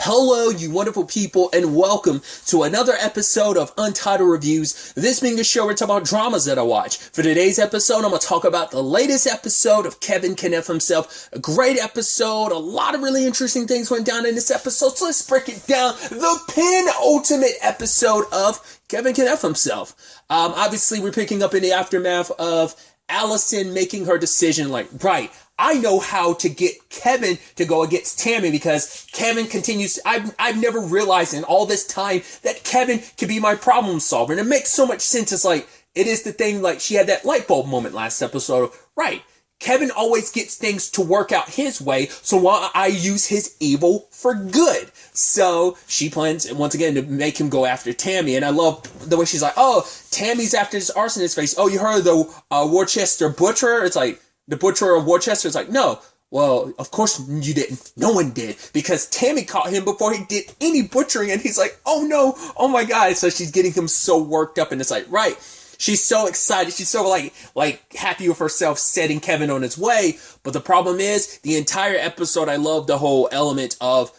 Hello, you wonderful people, and welcome to another episode of Untitled Reviews. This being a show where we talk about dramas that I watch. For today's episode, I'm going to talk about the latest episode of Kevin Can F Himself. A great episode. A lot of really interesting things went down in this episode, so let's break it down. The penultimate episode of Kevin Can F Himself. Obviously, we're picking up in the aftermath of Allison making her decision, right, I know how to get Kevin to go against Tammy because Kevin continues. I've never realized in all this time that Kevin can be my problem solver. And it makes so much sense. It's like, it is the thing, like she had that light bulb moment last episode. Right. Kevin always gets things to work out his way. So why I use his evil for good. So she plans once again to make him go after Tammy. And I love the way she's like, oh, Tammy's after this arsonist face. Oh, you heard the Worcester butcher? It's like, the butcher of Worcester is like, no. Well, of course you didn't. No one did. Because Tammy caught him before he did any butchering. And he's like, oh no. Oh my God. So she's getting him so worked up. And it's like, right. She's so excited. She's so like happy with herself setting Kevin on his way. But the problem is the entire episode, I love the whole element of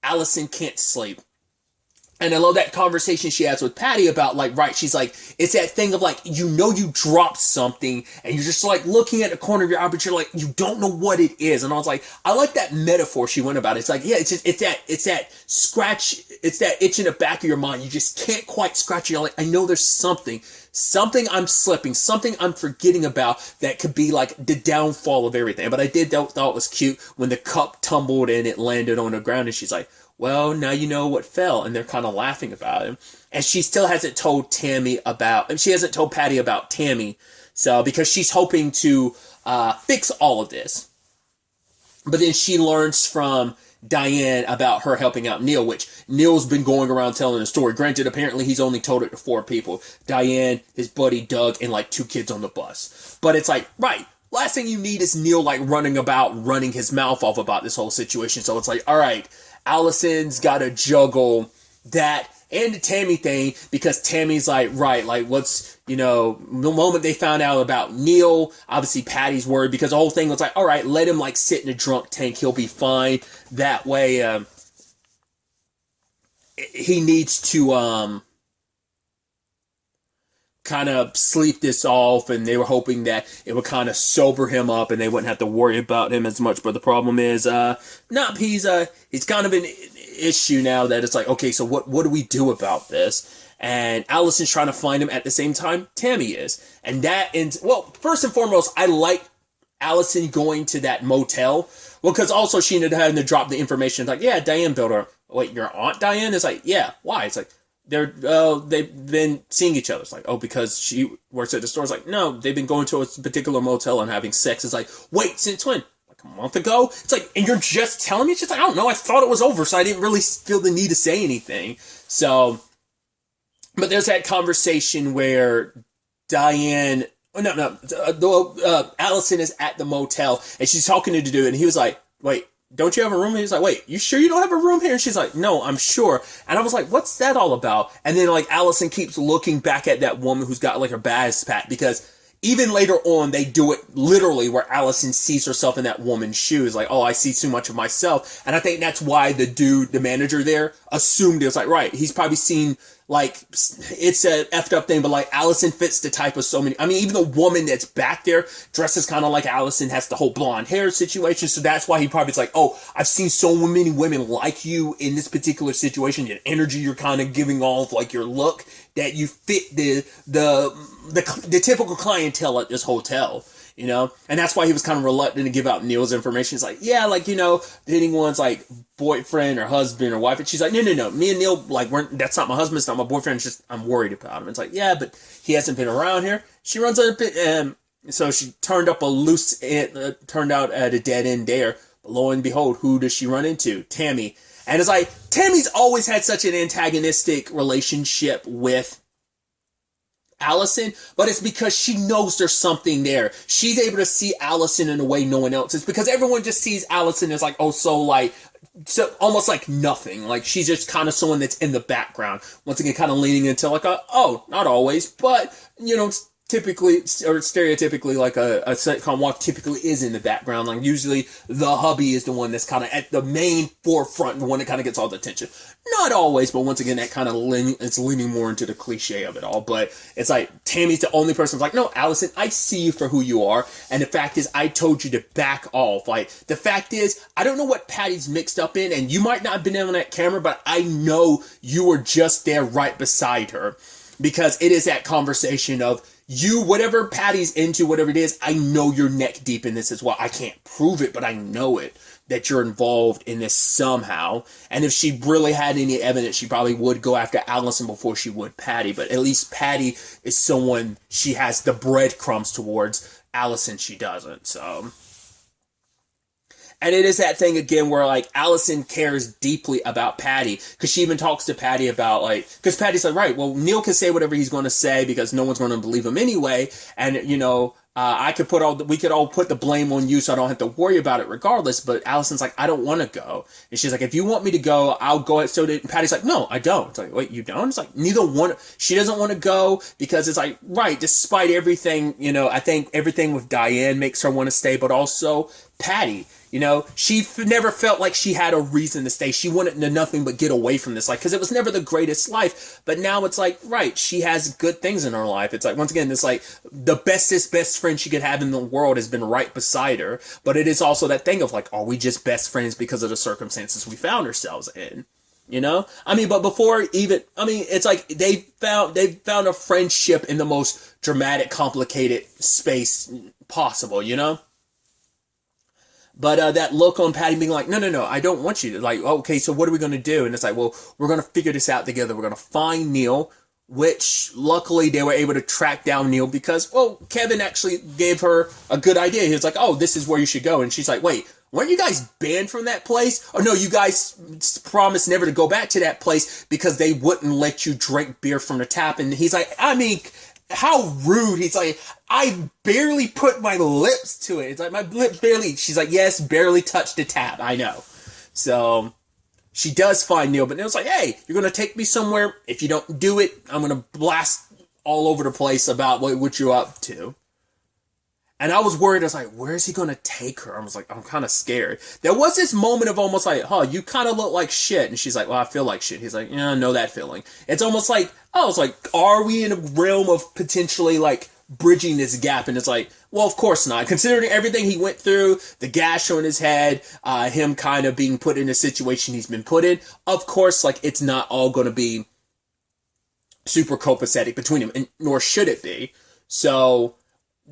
Allison can't sleep. And I love that conversation she has with Patty about, right, she's like, it's that thing of, you dropped something, and you're just, looking at the corner of your eye, but you're like, you don't know what it is. And I was like, I like that metaphor she went about it. It's like, yeah, it's that scratch, it's that itch in the back of your mind. You just can't quite scratch it. You're like, I know there's something I'm slipping, something I'm forgetting about that could be, the downfall of everything. But I thought it was cute when the cup tumbled and it landed on the ground, and she's like, well, now you know what fell, and they're kind of laughing about him. And she still hasn't told Patty about Tammy, so because she's hoping to fix all of this. But then she learns from Diane about her helping out Neil, which Neil's been going around telling the story. Granted, apparently he's only told it to 4 people. Diane, his buddy Doug, and 2 kids on the bus. But it's like, right, last thing you need is Neil running his mouth off about this whole situation. So it's like, all right, Allison's got to juggle that and the Tammy thing because Tammy's what's, the moment they found out about Neil, obviously Patty's worried because the whole thing was like, all right, let him sit in a drunk tank. He'll be fine. That way, he needs to, kind of sleep this off, and they were hoping that it would kind of sober him up and they wouldn't have to worry about him as much. But the problem is, he's kind of an issue now that it's like, okay, so what do we do about this? And Allison's trying to find him at the same time Tammy is. And first and foremost, I like Allison going to that motel. Well, because also she ended up having to drop the information. Like, yeah, Diane built her. Wait, your Aunt Diane? It's like, yeah, why? It's like, they've been seeing each other. It's like, oh, because she works at the store. It's like, no, they've been going to a particular motel and having sex. It's like, wait, since when? Like a month ago? It's like, and you're just telling me? It's just like, I don't know. I thought it was over, so I didn't really feel the need to say anything. So, but there's that conversation where Diane, Allison is at the motel and she's talking to the dude, and he was like, wait, don't you have a room? And he's like, wait, you sure you don't have a room here? And she's like, no, I'm sure. And I was like, what's that all about? And then Allison keeps looking back at that woman who's got her bags packed, because even later on, they do it literally where Allison sees herself in that woman's shoes. Like, oh, I see too much of myself. And I think that's why the dude, the manager there, assumed it was right, he's probably seen, it's a effed up thing, but Allison fits the type of so many. I mean, even the woman that's back there dresses kind of like Allison, has the whole blonde hair situation. So that's why he probably is like, oh, I've seen so many women like you in this particular situation. Your energy you're kind of giving off, your look, that you fit the typical clientele at this hotel. And that's why he was kind of reluctant to give out Neil's information. He's like, yeah, anyone's boyfriend or husband or wife. And she's like, no, me and Neil, that's not my husband, it's not my boyfriend, it's just, I'm worried about him. It's like, yeah, but he hasn't been around here. She runs a bit, so she turned out at a dead end there. But lo and behold, who does she run into? Tammy. And it's like, Tammy's always had such an antagonistic relationship with Allison, but it's because she knows there's something there. She's able to see Allison in a way no one else is, because everyone just sees Allison as so almost like nothing. She's just kind of someone that's in the background. Once again, kind of leaning into not always, but typically or stereotypically like a sitcom walk typically is in the background. Like usually the hubby is the one that's kind of at the main forefront, the one that kind of gets all the attention. Not always, but once again, that kind of it's leaning more into the cliche of it all. But it's like Tammy's the only person who's like, no, Allison, I see you for who you are. And the fact is, I told you to back off. Like the fact is, I don't know what Patty's mixed up in, and you might not have been on that camera, but I know you were just there right beside her, because it is that conversation of you, whatever Patty's into, whatever it is, I know you're neck deep in this as well. I can't prove it, but I know it, that you're involved in this somehow. And if she really had any evidence, she probably would go after Allison before she would Patty. But at least Patty is someone she has the breadcrumbs towards. Allison, she doesn't. So, and it is that thing again where like Allison cares deeply about Patty, because she even talks to Patty about like, because Patty's like, right, well, Neil can say whatever he's going to say because no one's going to believe him anyway. And, you know, we could all put the blame on you so I don't have to worry about it regardless. But Allison's like, I don't want to go. And she's like, if you want me to go, I'll go. So Patty's like, no, I don't. It's like, wait, you don't? It's like, neither one. She doesn't want to go because it's like, right, despite everything, you know, I think everything with Diane makes her want to stay, but also Patty. You know, she never felt like she had a reason to stay. She wanted to nothing but get away from this life because it was never the greatest life. But now it's like, right, she has good things in her life. It's like, once again, it's like the best friend she could have in the world has been right beside her. But it is also that thing of like, are we just best friends because of the circumstances we found ourselves in? You know, I mean, but before even, I mean, it's like they found a friendship in the most dramatic, complicated space possible, you know? But that look on Patty being like, no, I don't want you to. Like, okay, so what are we going to do? And it's like, well, we're going to figure this out together. We're going to find Neil, which luckily they were able to track down Neil because, well, Kevin actually gave her a good idea. He was like, oh, this is where you should go. And she's like, wait, weren't you guys banned from that place? Oh, no, you guys promised never to go back to that place because they wouldn't let you drink beer from the tap. And he's like, I mean, how rude. He's like, I barely put my lips to it. It's like, my lips barely. She's like, yes, barely touched the tap. I know. So she does find Neil, but Neil's like, hey, you're going to take me somewhere. If you don't do it, I'm going to blast all over the place about what you're up to. And I was worried. I was like, where is he going to take her? I was like, I'm kind of scared. There was this moment of almost like, you kind of look like shit. And she's like, well, I feel like shit. He's like, yeah, I know that feeling. It's almost like, I was like, are we in a realm of potentially like bridging this gap? And it's like, well, of course not. Considering everything he went through, the gash on his head, him kind of being put in a situation he's been put in. Of course, like it's not all going to be super copacetic between him, and nor should it be. So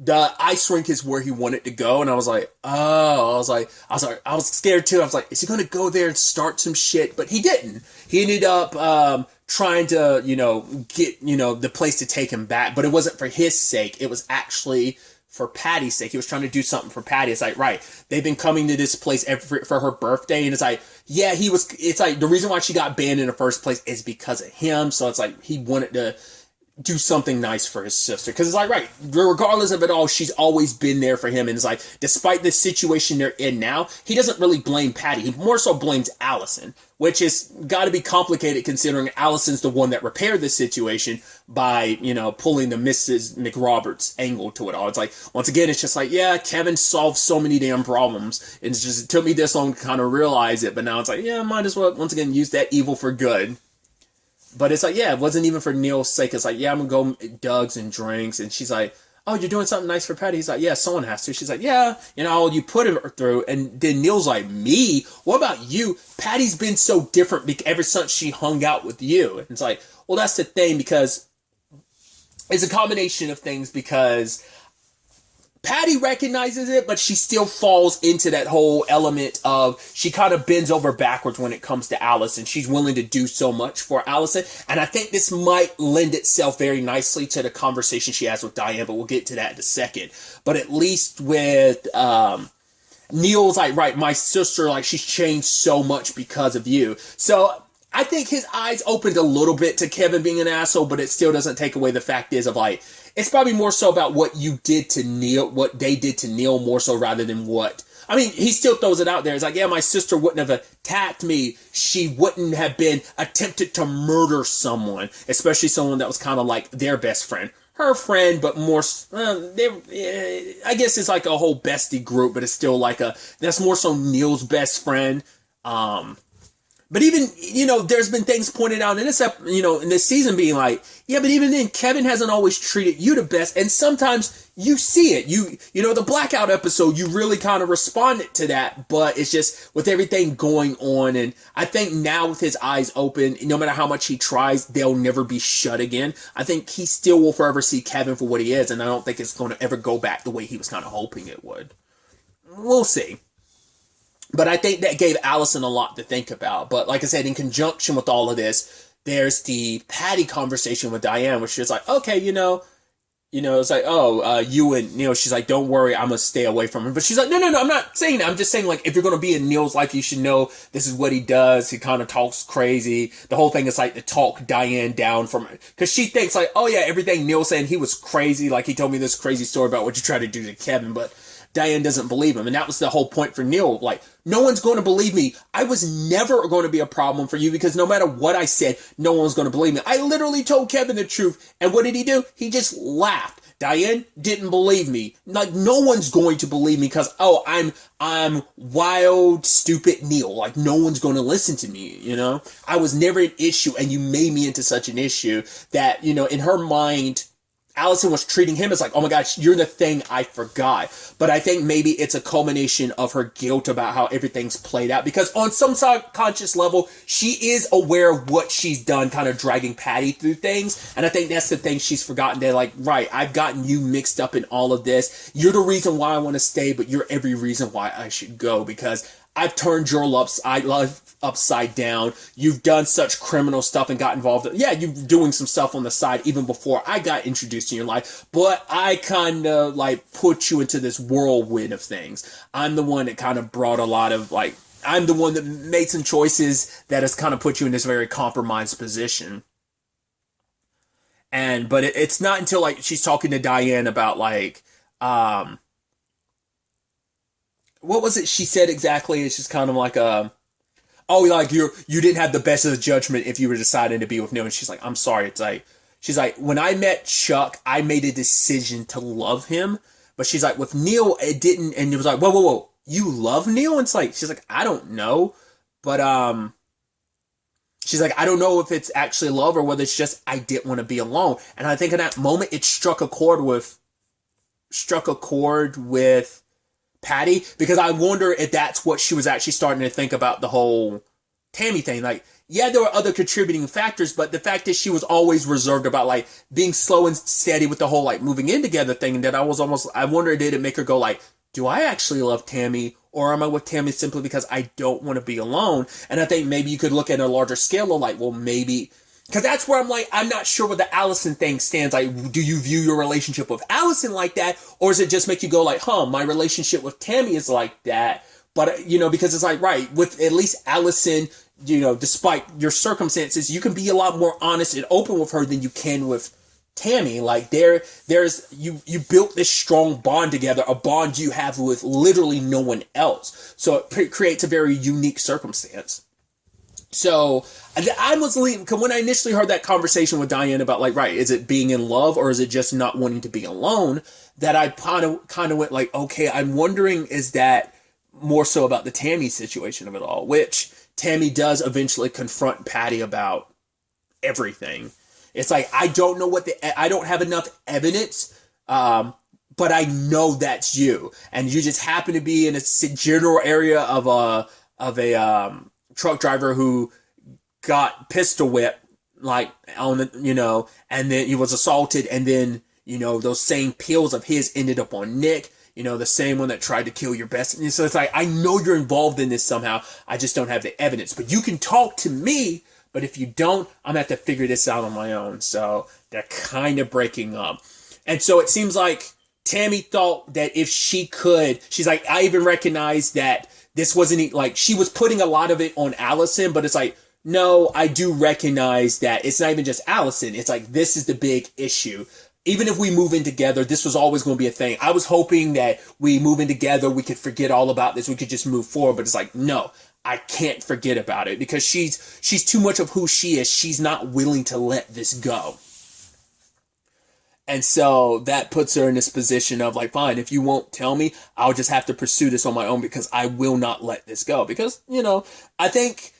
the ice rink is where he wanted to go, and I was like, I was scared too. I was like, is he going to go there and start some shit? But he didn't. He ended up trying to, get, the place to take him back, but it wasn't for his sake. It was actually for Patty's sake. He was trying to do something for Patty. It's like, right, they've been coming to this place for her birthday, and it's like, yeah, it's like the reason why she got banned in the first place is because of him. So it's like he wanted to do something nice for his sister. Because it's like, right, regardless of it all, she's always been there for him. And it's like, despite the situation they're in now, he doesn't really blame Patty. He more so blames Allison, which is got to be complicated considering Allison's the one that repaired the situation by, pulling the Mrs. McRoberts angle to it all. It's like, once again, it's just like, yeah, Kevin solved so many damn problems. And it took me this long to kind of realize it. But now it's like, yeah, might as well, once again, use that evil for good. But it's like, yeah, it wasn't even for Neil's sake. It's like, yeah, I'm going to go Doug's and drinks. And she's like, oh, you're doing something nice for Patty? He's like, yeah, someone has to. She's like, yeah, you put her through. And then Neil's like, me? What about you? Patty's been so different ever since she hung out with you. And it's like, well, that's the thing, because it's a combination of things, because Patty recognizes it, but she still falls into that whole element of she kind of bends over backwards when it comes to Allison. She's willing to do so much for Allison. And I think this might lend itself very nicely to the conversation she has with Diane, but we'll get to that in a second. But at least with Neil's like, right, my sister, like she's changed so much because of you. So I think his eyes opened a little bit to Kevin being an asshole, but it still doesn't take away the fact is of like, it's probably more so about what you did to Neil, what they did to Neil more so rather than what. I mean, he still throws it out there. It's like, yeah, my sister wouldn't have attacked me. She wouldn't have been attempted to murder someone, especially someone that was kind of like their best friend. her friend, but more, I guess it's like a whole bestie group, but it's still like that's more so Neil's best friend. But even, there's been things pointed out in this, in this season being like, yeah, but even then, Kevin hasn't always treated you the best. And sometimes you see it. The Blackout episode, you really kind of responded to that. But it's just with everything going on. And I think now with his eyes open, no matter how much he tries, they'll never be shut again. I think he still will forever see Kevin for what he is. And I don't think it's going to ever go back the way he was kind of hoping it would. We'll see. But I think that gave Allison a lot to think about. But like I said, in conjunction with all of this, there's the Patty conversation with Diane, where she's like, okay, it's like, you and Neil, she's like, don't worry, I'm going to stay away from him. But she's like, no, I'm not saying that. I'm just saying, like, if you're going to be in Neil's life, you should know this is what he does. He kind of talks crazy. The whole thing is like to talk Diane down from it. Because she thinks like, oh yeah, everything Neil's saying, he was crazy. Like, he told me this crazy story about what you tried to do to Kevin, but Diane doesn't believe him. And that was the whole point for Neil. Like, no one's going to believe me. I was never going to be a problem for you because no matter what I said, no one's going to believe me. I literally told Kevin the truth. And what did he do? He just laughed. Diane didn't believe me. Like, no one's going to believe me because, I'm wild, stupid Neil. Like, no one's going to listen to me, I was never an issue, and you made me into such an issue that, in her mind, Allison was treating him as like, oh my gosh, you're the thing I forgot. But I think maybe it's a culmination of her guilt about how everything's played out. Because on some subconscious level, she is aware of what she's done, kind of dragging Patty through things. And I think that's the thing she's forgotten. They're like, right, I've gotten you mixed up in all of this. You're the reason why I want to stay, but you're every reason why I should go. Because I've turned your life upside down. You've done such criminal stuff and got involved. Yeah, you're doing some stuff on the side even before I got introduced in your life. But I kind of like put you into this whirlwind of things. I'm the one that kind of brought a lot of like, I'm the one that made some choices that has kind of put you in this very compromised position. But it's not until like she's talking to Diane about like, what was it she said exactly? It's just kind of like like you didn't have the best of the judgment if you were deciding to be with Neil. And she's like, I'm sorry. It's like, she's like, when I met Chuck, I made a decision to love him. But she's like, with Neil, it didn't. And it was like, whoa. You love Neil? And it's like, she's like, I don't know. But, she's like, I don't know if it's actually love or whether it's just, I didn't want to be alone. And I think in that moment, it struck a chord with Patty, because I wonder if that's what she was actually starting to think about the whole Tammy thing. Like, yeah, there were other contributing factors, but the fact is she was always reserved about like being slow and steady with the whole like moving in together thing. And that I wonder, did it make her go like, do I actually love Tammy, or am I with Tammy simply because I don't want to be alone? And I think maybe you could look at a larger scale of like, well, maybe, because that's where I'm like, I'm not sure where the Allison thing stands. Like, do you view your relationship with Allison like that? Or does it just make you go like, my relationship with Tammy is like that? But, because it's like, right, with at least Allison, despite your circumstances, you can be a lot more honest and open with her than you can with Tammy. Like, there's you built this strong bond together, a bond you have with literally no one else. So it creates a very unique circumstance. So I was leaning, because when I initially heard that conversation with Diane about like, right, is it being in love or is it just not wanting to be alone, that I kind of went like, okay, I'm wondering, is that more so about the Tammy situation of it all, which Tammy does eventually confront Patty about everything. It's like, I don't know I don't have enough evidence, but I know that's you. And you just happen to be in a general area of a truck driver who got pistol whipped, like, on the, and then he was assaulted, and then, those same pills of his ended up on Nick, the same one that tried to kill your best. And so it's like, I know you're involved in this somehow. I just don't have the evidence. But you can talk to me, but if you don't, I'm going to have to figure this out on my own. So they're kind of breaking up. And so it seems like Tammy thought that if she could, she's like, I even recognize that this wasn't like, she was putting a lot of it on Allison, but it's like, no, I do recognize that it's not even just Allison. It's like, this is the big issue. Even if we move in together, this was always going to be a thing. I was hoping that we move in together, we could forget all about this, we could just move forward. But it's like, no, I can't forget about it because she's too much of who she is. She's not willing to let this go. And so that puts her in this position of like, fine, if you won't tell me, I'll just have to pursue this on my own because I will not let this go. Because, I think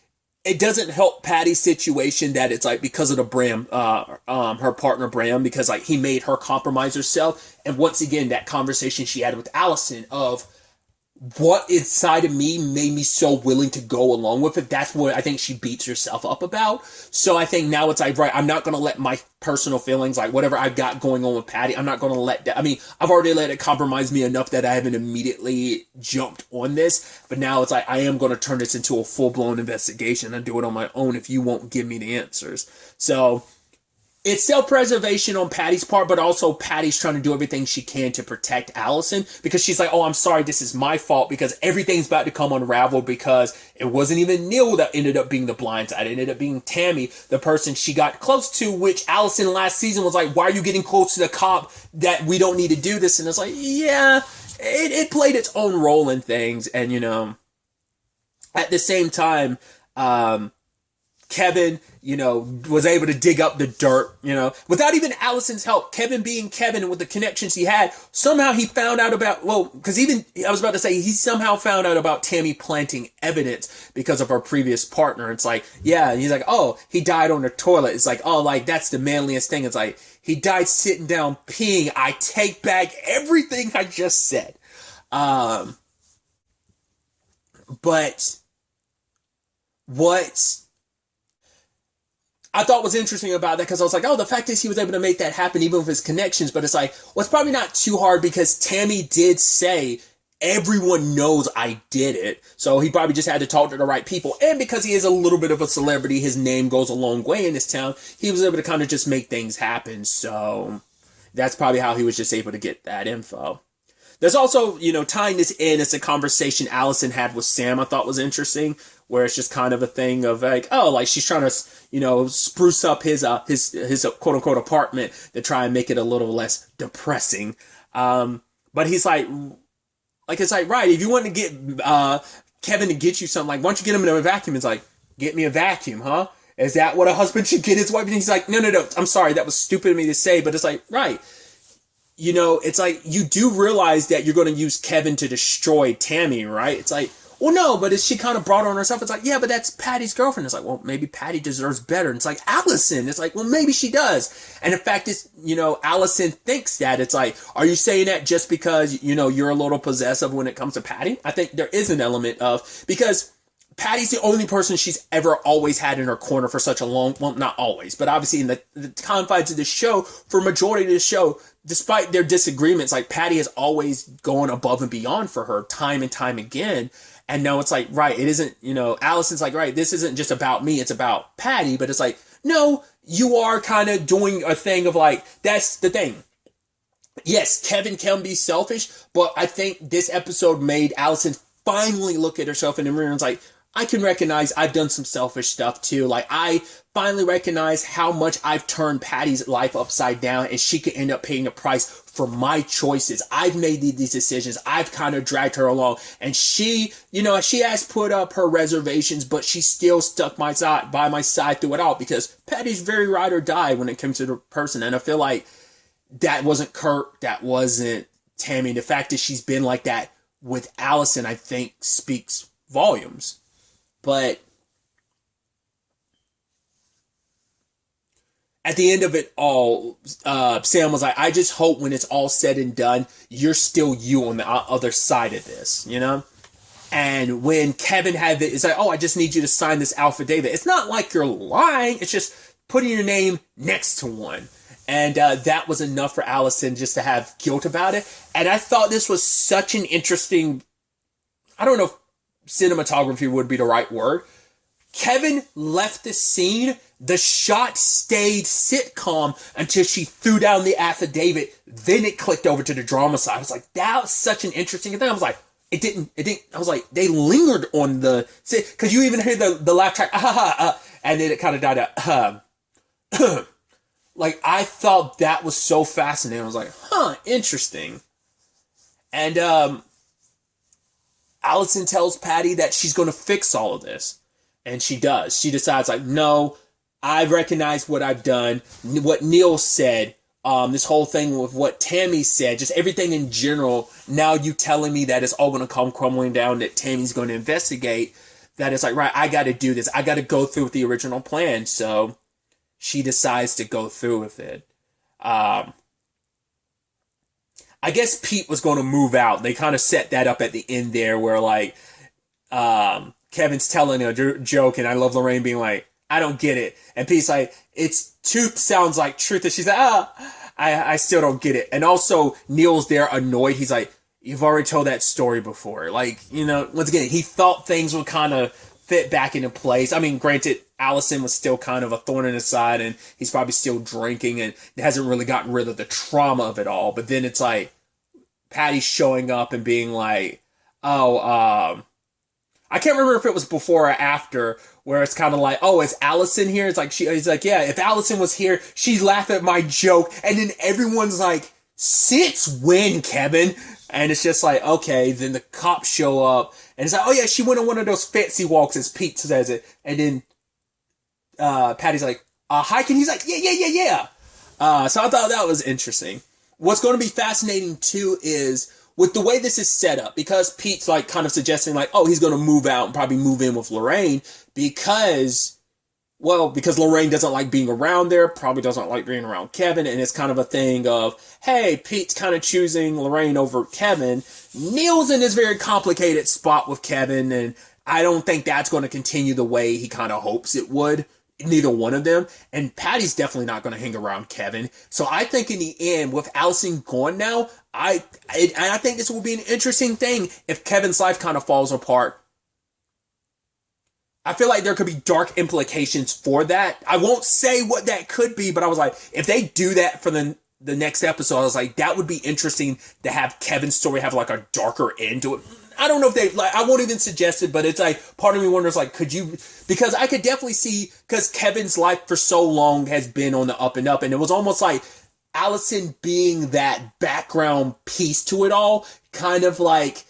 it doesn't help Patty's situation that it's like because of the Bram, her partner Bram, because like he made her compromise herself. And once again, that conversation she had with Allison of what inside of me made me so willing to go along with it. That's what I think she beats herself up about. So I think now it's like, right, I'm not going to let my personal feelings, like whatever I've got going on with Patty, I'm not going to let that, I've already let it compromise me enough that I haven't immediately jumped on this, but now it's like, I am going to turn this into a full-blown investigation and do it on my own if you won't give me the answers. So it's self-preservation on Patty's part, but also Patty's trying to do everything she can to protect Allison because she's like, oh, I'm sorry, this is my fault because everything's about to come unraveled because it wasn't even Neil that ended up being the blind side. It ended up being Tammy, the person she got close to, which Allison last season was like, why are you getting close to the cop that we don't need to do this? And it's like, yeah, it played its own role in things. And, at the same time, Kevin, was able to dig up the dirt, without even Allison's help. Kevin being Kevin and with the connections he had, somehow he found out about, because even, I was about to say, he somehow found out about Tammy planting evidence because of her previous partner. It's like, yeah, and he's like, oh, he died on the toilet. It's like, oh, like, that's the manliest thing. It's like, he died sitting down peeing. I take back everything I just said. But what I thought was interesting about that, because I was like, oh, the fact is he was able to make that happen even with his connections, but it's like, well, it's probably not too hard because Tammy did say, everyone knows I did it, so he probably just had to talk to the right people, and because he is a little bit of a celebrity, his name goes a long way in this town, he was able to kind of just make things happen, so that's probably how he was just able to get that info. There's also, tying this in, it's a conversation Allison had with Sam I thought was interesting, where it's just kind of a thing of like, oh, like she's trying to, spruce up his quote unquote apartment to try and make it a little less depressing. But he's like, it's like, right, if you want to get, Kevin to get you something, like, why don't you get him a vacuum? It's like, get me a vacuum, huh? Is that what a husband should get his wife? And he's like, no, I'm sorry, that was stupid of me to say, but it's like, right. It's like, you do realize that you're going to use Kevin to destroy Tammy, right? It's like, well, no, but she kind of brought on herself. It's like, yeah, but that's Patty's girlfriend. It's like, well, maybe Patty deserves better. And it's like, Allison. It's like, well, maybe she does. And in fact, it's, Allison thinks that. It's like, are you saying that just because, you're a little possessive when it comes to Patty? I think there is an element of, because Patty's the only person she's ever always had in her corner for such a long, well, not always, but obviously in the confines of the show, for majority of the show, despite their disagreements, like Patty has always gone above and beyond for her time and time again. And now it's like, right, it isn't, Allison's like, right, this isn't just about me, it's about Patty. But it's like, no, you are kind of doing a thing of like, that's the thing. Yes, Kevin can be selfish, but I think this episode made Allison finally look at herself in the mirror and it's like, I can recognize I've done some selfish stuff too. Like, I finally recognize how much I've turned Patty's life upside down and she could end up paying a price for my choices. I've made these decisions. I've kind of dragged her along. And she, she has put up her reservations, but she still stuck by my side through it all because Patty's very ride or die when it comes to the person. And I feel like that wasn't Kurt. That wasn't Tammy. The fact that she's been like that with Allison, I think, speaks volumes. But at the end of it all, Sam was like, I just hope when it's all said and done, you're still you on the other side of this, And when Kevin had it's like, oh, I just need you to sign this affidavit. It's not like you're lying. It's just putting your name next to one. And that was enough for Allison just to have guilt about it. And I thought this was such an interesting, I don't know if cinematography would be the right word. Kevin left the scene. The shot stayed sitcom until she threw down the affidavit. Then it clicked over to the drama side. I was like, that was such an interesting thing. I was like, it didn't, I was like, they lingered on the, because you even hear the laugh track, and then it kind of died out. Like, I thought that was so fascinating. I was like, interesting. And, Allison tells Patty that she's going to fix all of this. And she does. She decides like, no, I recognize what I've done. What Neil said this whole thing with what Tammy said, just everything in general, now you telling me that it's all going to come crumbling down, that Tammy's going to investigate, that it's like, right, I got to do this. I got to go through with the original plan. So she decides to go through with it. I guess Pete was going to move out. They kind of set that up at the end there where, like, Kevin's telling a joke, and I love Lorraine being like, I don't get it. And Pete's like, it's truth sounds like truth. And she's like, I still don't get it. And also, Neil's there annoyed. He's like, you've already told that story before. Like, you know, once again, he thought things would kind of fit back into place. I mean, granted, Allison was still kind of a thorn in his side, and he's probably still drinking and hasn't really gotten rid of the trauma of it all. But then it's like, Patty showing up and being like, I can't remember if it was before or after, where it's kind of like, oh, is Allison here? It's like, he's like, yeah, if Allison was here, she'd laugh at my joke. And then everyone's like, since when, Kevin? And it's just like, okay, then the cops show up, and it's like, oh yeah, she went on one of those fancy walks, as Pete says it. And then Patty's like, hiking? He's like, yeah. So I thought that was interesting. What's going to be fascinating too is with the way this is set up, because Pete's like kind of suggesting like, oh, he's going to move out and probably move in with Lorraine because Lorraine doesn't like being around there, probably doesn't like being around Kevin. And it's kind of a thing of, hey, Pete's kind of choosing Lorraine over Kevin. Neil's in this very complicated spot with Kevin, and I don't think that's going to continue the way he kind of hopes it would. Neither one of them. And Patty's definitely not going to hang around Kevin. So I think in the end, with Allison gone now, I think this will be an interesting thing if Kevin's life kind of falls apart. I feel like there could be dark implications for that. I won't say what that could be, but I was like, if they do that for the next episode, I was like, that would be interesting to have Kevin's story have like a darker end to it. I don't know if they, like, I won't even suggest it, but it's like, part of me wonders, like, could you, because I could definitely see, because Kevin's life for so long has been on the up and up, and it was almost like Allison being that background piece to it all, kind of like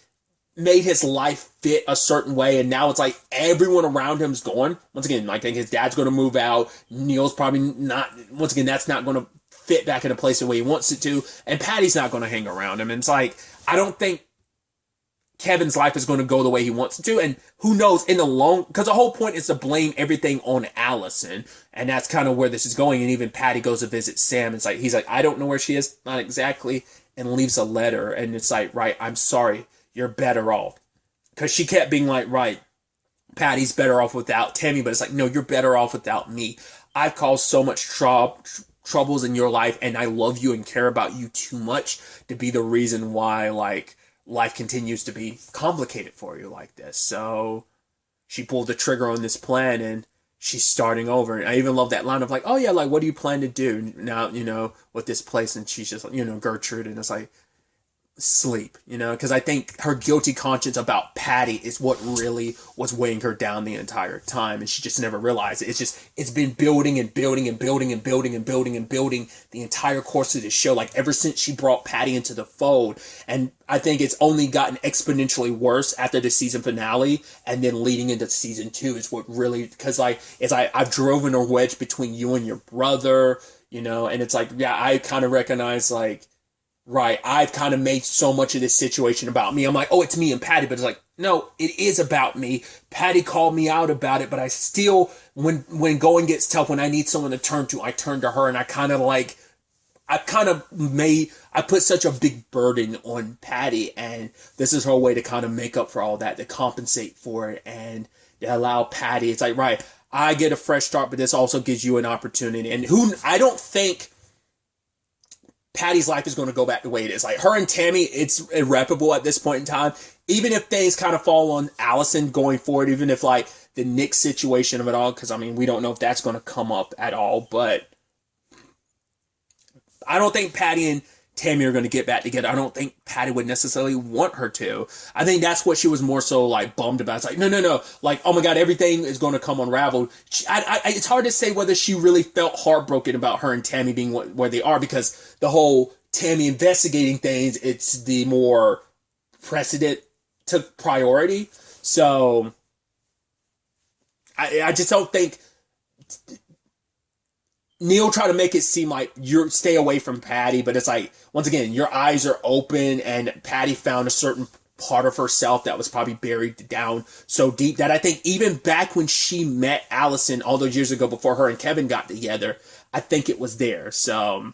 made his life fit a certain way, and now it's like everyone around him's gone. Once again, I think his dad's going to move out, Neil's probably not, once again, that's not going to fit back into place the way he wants it to, and Patty's not going to hang around him, and it's like, I don't think Kevin's life is going to go the way he wants it to, and who knows in the long, because the whole point is to blame everything on Allison, and that's kind of where this is going. And even Patty goes to visit Sam. It's like, he's like, I don't know where she is, not exactly, and leaves a letter, and it's like, right, I'm sorry, you're better off, because she kept being like, right, Patty's better off without Tammy, but it's like, no, you're better off without me. I've caused so much troubles in your life, and I love you and care about you too much to be the reason why, like, life continues to be complicated for you like this. So she pulled the trigger on this plan, and she's starting over. And I even love that line of like, oh yeah, like, what do you plan to do now, you know, with this place? And she's just, you know, Gertrude, and it's like, sleep, you know, because I think her guilty conscience about Patty is what really was weighing her down the entire time, and she just never realized it. It's been building and building and building and building and building and building the entire course of this show, like ever since she brought Patty into the fold. And I think it's only gotten exponentially worse after the season finale, and then leading into season 2 is what really, because like, it's like, I've driven a wedge between you and your brother, you know, and it's like, yeah, I kind of recognize like, right, I've kind of made so much of this situation about me. I'm like, oh, it's me and Patty, but it's like, no, it is about me. Patty called me out about it, but I still, when going gets tough, when I need someone to turn to, I turn to her, and I put such a big burden on Patty, and this is her way to kind of make up for all that, to compensate for it, and to allow Patty, it's like, right, I get a fresh start, but this also gives you an opportunity. And I don't think Patty's life is going to go back the way it is. Like, her and Tammy, it's irreparable at this point in time. Even if things kind of fall on Allison going forward, even if, like, the Nick situation of it all, because, I mean, we don't know if that's going to come up at all, but I don't think Patty and Tammy are going to get back together. I don't think Patty would necessarily want her to. I think that's what she was more so, like, bummed about. It's like, no. Like, oh my God, everything is going to come unraveled. It's hard to say whether she really felt heartbroken about her and Tammy being where they are, because the whole Tammy investigating things, it's the more precedent took priority. So I just don't think Neil tried to make it seem like you stay away from Patty, but it's like, once again, your eyes are open, and Patty found a certain part of herself that was probably buried down so deep that I think even back when she met Allison all those years ago before her and Kevin got together, I think it was there. So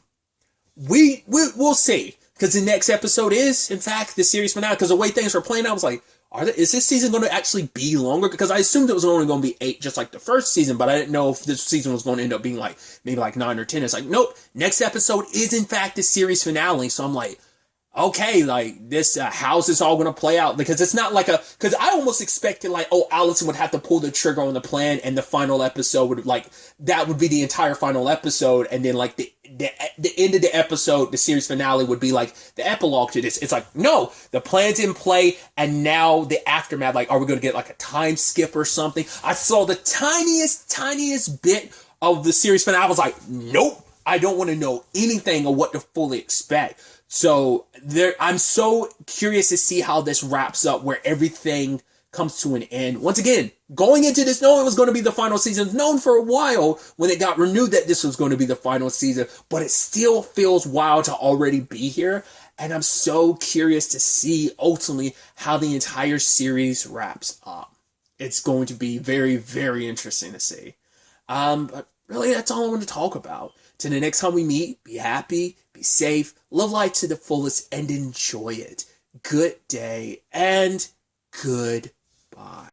we'll see, because the next episode is, in fact, the series finale. Because the way things were playing, I was like, is this season going to actually be longer? Because I assumed it was only going to be 8, just like the first season, but I didn't know if this season was going to end up being like maybe like 9 or 10. It's like, nope, next episode is in fact the series finale. So I'm like, okay, like this, how's this all going to play out? Because it's not like because I almost expected like, oh, Allison would have to pull the trigger on the plan, and the final episode would that would be the entire final episode, and then like the end of the episode, the series finale would be like the epilogue to this. It's like, no, the plan's in play, and now the aftermath, like, are we going to get like a time skip or something? I saw the tiniest bit of the series finale. I was like, nope, I don't want to know anything of what to fully expect. So I'm so curious to see how this wraps up, where everything comes to an end. Once again, going into this knowing it was going to be the final season, known for a while when it got renewed that this was going to be the final season, but it still feels wild to already be here. And I'm so curious to see ultimately how the entire series wraps up. It's going to be very, very interesting to see. But really, that's all I want to talk about. Till the next time we meet, be happy, be safe, live life to the fullest, and enjoy it. Good day and goodbye.